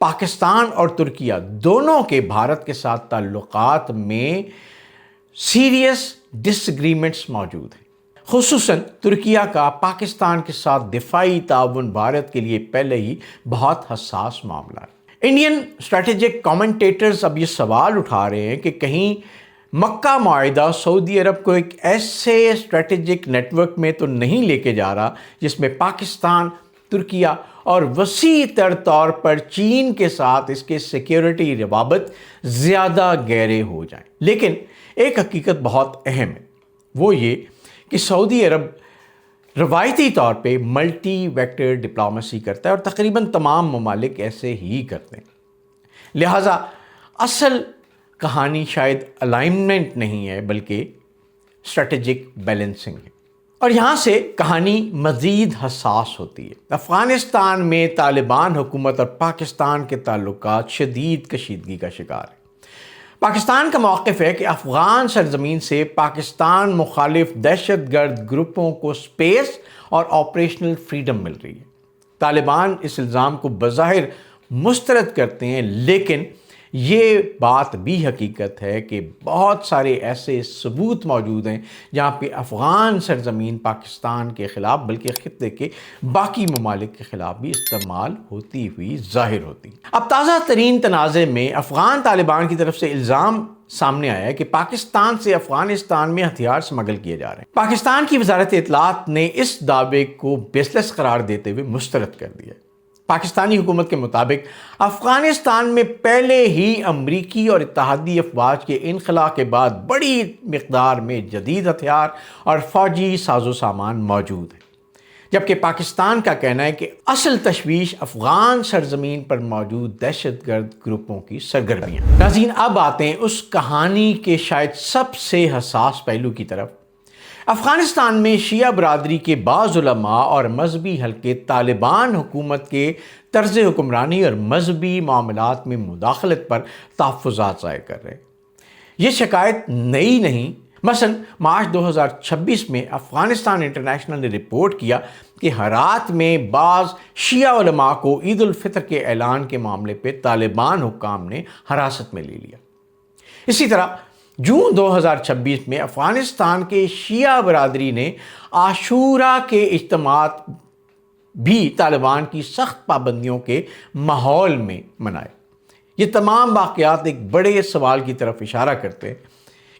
پاکستان اور ترکیہ دونوں کے بھارت کے ساتھ تعلقات میں سیریس ڈس ایگریمنٹس موجود ہیں۔ خصوصاً ترکیہ کا پاکستان کے ساتھ دفاعی تعاون بھارت کے لیے پہلے ہی بہت حساس معاملہ ہے۔ انڈین اسٹریٹجک کامنٹیٹرز اب یہ سوال اٹھا رہے ہیں کہ کہیں مکہ معاہدہ سعودی عرب کو ایک ایسے اسٹریٹجک نیٹ ورک میں تو نہیں لے کے جا رہا جس میں پاکستان، ترکیہ اور وسیع تر طور پر چین کے ساتھ اس کے سیکیورٹی روابط زیادہ گہرے ہو جائیں۔ لیکن ایک حقیقت بہت اہم ہے، وہ یہ کہ سعودی عرب روایتی طور پہ ملٹی ویکٹر ڈپلومیسی کرتا ہے اور تقریباً تمام ممالک ایسے ہی کرتے ہیں۔ لہٰذا اصل کہانی شاید الائنمنٹ نہیں ہے بلکہ اسٹریٹجک بیلنسنگ ہے، اور یہاں سے کہانی مزید حساس ہوتی ہے۔ افغانستان میں طالبان حکومت اور پاکستان کے تعلقات شدید کشیدگی کا شکار ہیں۔ پاکستان کا موقف ہے کہ افغان سرزمین سے پاکستان مخالف دہشت گرد گروپوں کو سپیس اور آپریشنل فریڈم مل رہی ہے۔ طالبان اس الزام کو بظاہر مسترد کرتے ہیں، لیکن یہ بات بھی حقیقت ہے کہ بہت سارے ایسے ثبوت موجود ہیں جہاں پہ افغان سرزمین پاکستان کے خلاف بلکہ خطے کے باقی ممالک کے خلاف بھی استعمال ہوتی ہوئی ظاہر ہوتی۔ اب تازہ ترین تنازع میں افغان طالبان کی طرف سے الزام سامنے آیا ہے کہ پاکستان سے افغانستان میں ہتھیار سمگل کیے جا رہے ہیں۔ پاکستان کی وزارت اطلاعات نے اس دعوے کو بیس لیس قرار دیتے ہوئے مسترد کر دیا۔ پاکستانی حکومت کے مطابق افغانستان میں پہلے ہی امریکی اور اتحادی افواج کے انخلاء کے بعد بڑی مقدار میں جدید ہتھیار اور فوجی ساز و سامان موجود ہے، جبکہ پاکستان کا کہنا ہے کہ اصل تشویش افغان سرزمین پر موجود دہشت گرد گروپوں کی سرگرمیاں۔ ناظرین، اب آتے ہیں اس کہانی کے شاید سب سے حساس پہلو کی طرف۔ افغانستان میں شیعہ برادری کے بعض علماء اور مذہبی حلقے طالبان حکومت کے طرز حکمرانی اور مذہبی معاملات میں مداخلت پر تحفظات ظاہر کر رہے ہیں۔ یہ شکایت نئی نہیں۔ مثلا مارچ 2026 میں افغانستان انٹرنیشنل نے رپورٹ کیا کہ ہرات میں بعض شیعہ علماء کو عید الفطر کے اعلان کے معاملے پہ طالبان حکام نے حراست میں لے لیا۔ اسی طرح جون 2026 میں افغانستان کے شیعہ برادری نے عاشورہ کے اجتماعات بھی طالبان کی سخت پابندیوں کے ماحول میں منائے۔ یہ تمام واقعات ایک بڑے سوال کی طرف اشارہ کرتے ہیں،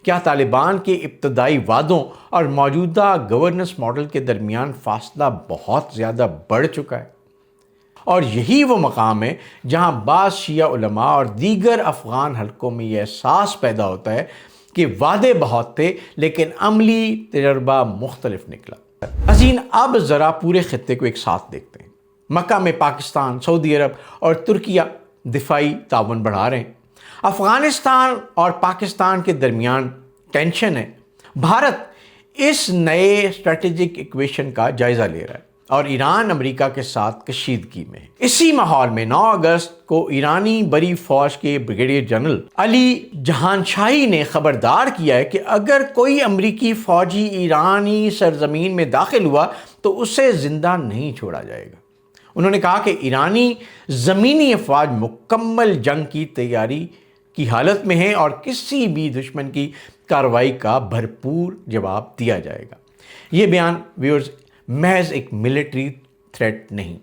کیا طالبان کے ابتدائی وعدوں اور موجودہ گورننس ماڈل کے درمیان فاصلہ بہت زیادہ بڑھ چکا ہے؟ اور یہی وہ مقام ہے جہاں بعض شیعہ علماء اور دیگر افغان حلقوں میں یہ احساس پیدا ہوتا ہے کہ وعدے بہت تھے لیکن عملی تجربہ مختلف نکلا۔ عزیز، اب ذرا پورے خطے کو ایک ساتھ دیکھتے ہیں۔ مکہ میں پاکستان، سعودی عرب اور ترکیہ دفاعی تعاون بڑھا رہے ہیں۔ افغانستان اور پاکستان کے درمیان ٹینشن ہے۔ بھارت اس نئے اسٹریٹجک ایکویشن کا جائزہ لے رہا ہے اور ایران امریکہ کے ساتھ کشیدگی میں ہے۔ اسی ماحول میں 9 اگست کو ایرانی بری فوج کے بریگیڈیئر جنرل علی جہان شاہی نے خبردار کیا ہے کہ اگر کوئی امریکی فوجی ایرانی سرزمین میں داخل ہوا تو اسے زندہ نہیں چھوڑا جائے گا۔ انہوں نے کہا کہ ایرانی زمینی افواج مکمل جنگ کی تیاری کی حالت میں ہیں اور کسی بھی دشمن کی کارروائی کا بھرپور جواب دیا جائے گا۔ یہ بیان ویورز محض ایک ملٹری تھریٹ نہیں،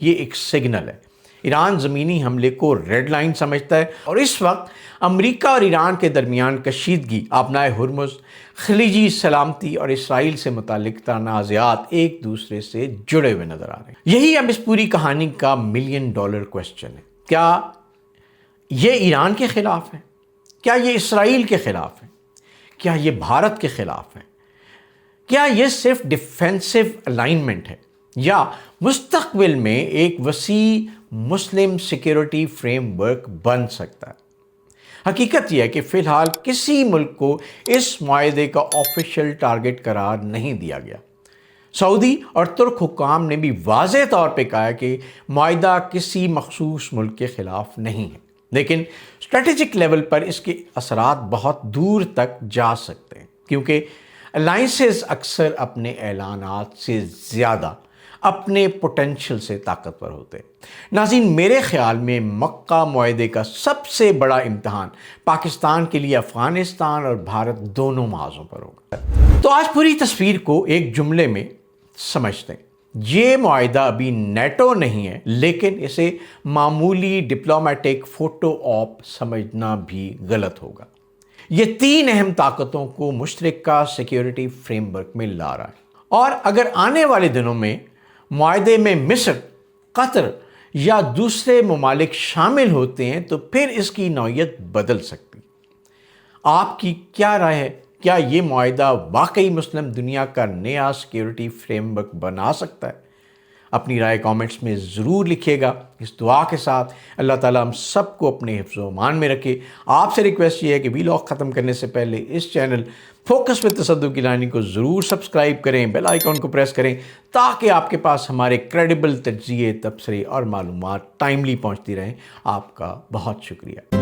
یہ ایک سگنل ہے۔ ایران زمینی حملے کو ریڈ لائن سمجھتا ہے اور اس وقت امریکہ اور ایران کے درمیان کشیدگی، آبنائے ہرمز، خلیجی سلامتی اور اسرائیل سے متعلق تنازعات ایک دوسرے سے جڑے ہوئے نظر آ رہے ہیں۔ یہی اب اس پوری کہانی کا ملین ڈالر کوسچن ہے۔ کیا یہ ایران کے خلاف ہے؟ کیا یہ اسرائیل کے خلاف ہے؟ کیا یہ بھارت کے خلاف ہے؟ کیا یہ صرف ڈیفینسو الائنمنٹ ہے یا مستقبل میں ایک وسیع مسلم سیکیورٹی فریم ورک بن سکتا ہے؟ حقیقت یہ ہے کہ فی الحال کسی ملک کو اس معاہدے کا آفیشیل ٹارگٹ قرار نہیں دیا گیا۔ سعودی اور ترک حکام نے بھی واضح طور پہ کہا ہے کہ معاہدہ کسی مخصوص ملک کے خلاف نہیں ہے، لیکن اسٹریٹجک لیول پر اس کے اثرات بہت دور تک جا سکتے ہیں، کیونکہ الائنسز اکثر اپنے اعلانات سے زیادہ اپنے پوٹینشل سے طاقتور ہوتے ہیں۔ ناظرین، میرے خیال میں مکہ معاہدے کا سب سے بڑا امتحان پاکستان کے لیے افغانستان اور بھارت دونوں محاذوں پر ہوگا۔ تو آج پوری تصویر کو ایک جملے میں سمجھتے ہیں۔ یہ معاہدہ ابھی نیٹو نہیں ہے، لیکن اسے معمولی ڈپلومیٹک فوٹو آپ سمجھنا بھی غلط ہوگا۔ یہ تین اہم طاقتوں کو مشترکہ سیکیورٹی فریم ورک میں لا رہا ہے، اور اگر آنے والے دنوں میں معاہدے میں مصر، قطر یا دوسرے ممالک شامل ہوتے ہیں تو پھر اس کی نوعیت بدل سکتی۔ آپ کی کیا رائے ہے؟ کیا یہ معاہدہ واقعی مسلم دنیا کا نیا سیکیورٹی فریم ورک بنا سکتا ہے؟ اپنی رائے کامنٹس میں ضرور لکھیے گا۔ اس دعا کے ساتھ اللہ تعالیٰ ہم سب کو اپنے حفظ و امان میں رکھے۔ آپ سے ریکویسٹ یہ ہے کہ ویلاگ ختم کرنے سے پہلے اس چینل فوکس وتھ تصدق گیلانی کو ضرور سبسکرائب کریں، بیل آئیکن کو پریس کریں، تاکہ آپ کے پاس ہمارے کریڈیبل تجزیے، تبصرے اور معلومات ٹائملی پہنچتی رہیں۔ آپ کا بہت شکریہ۔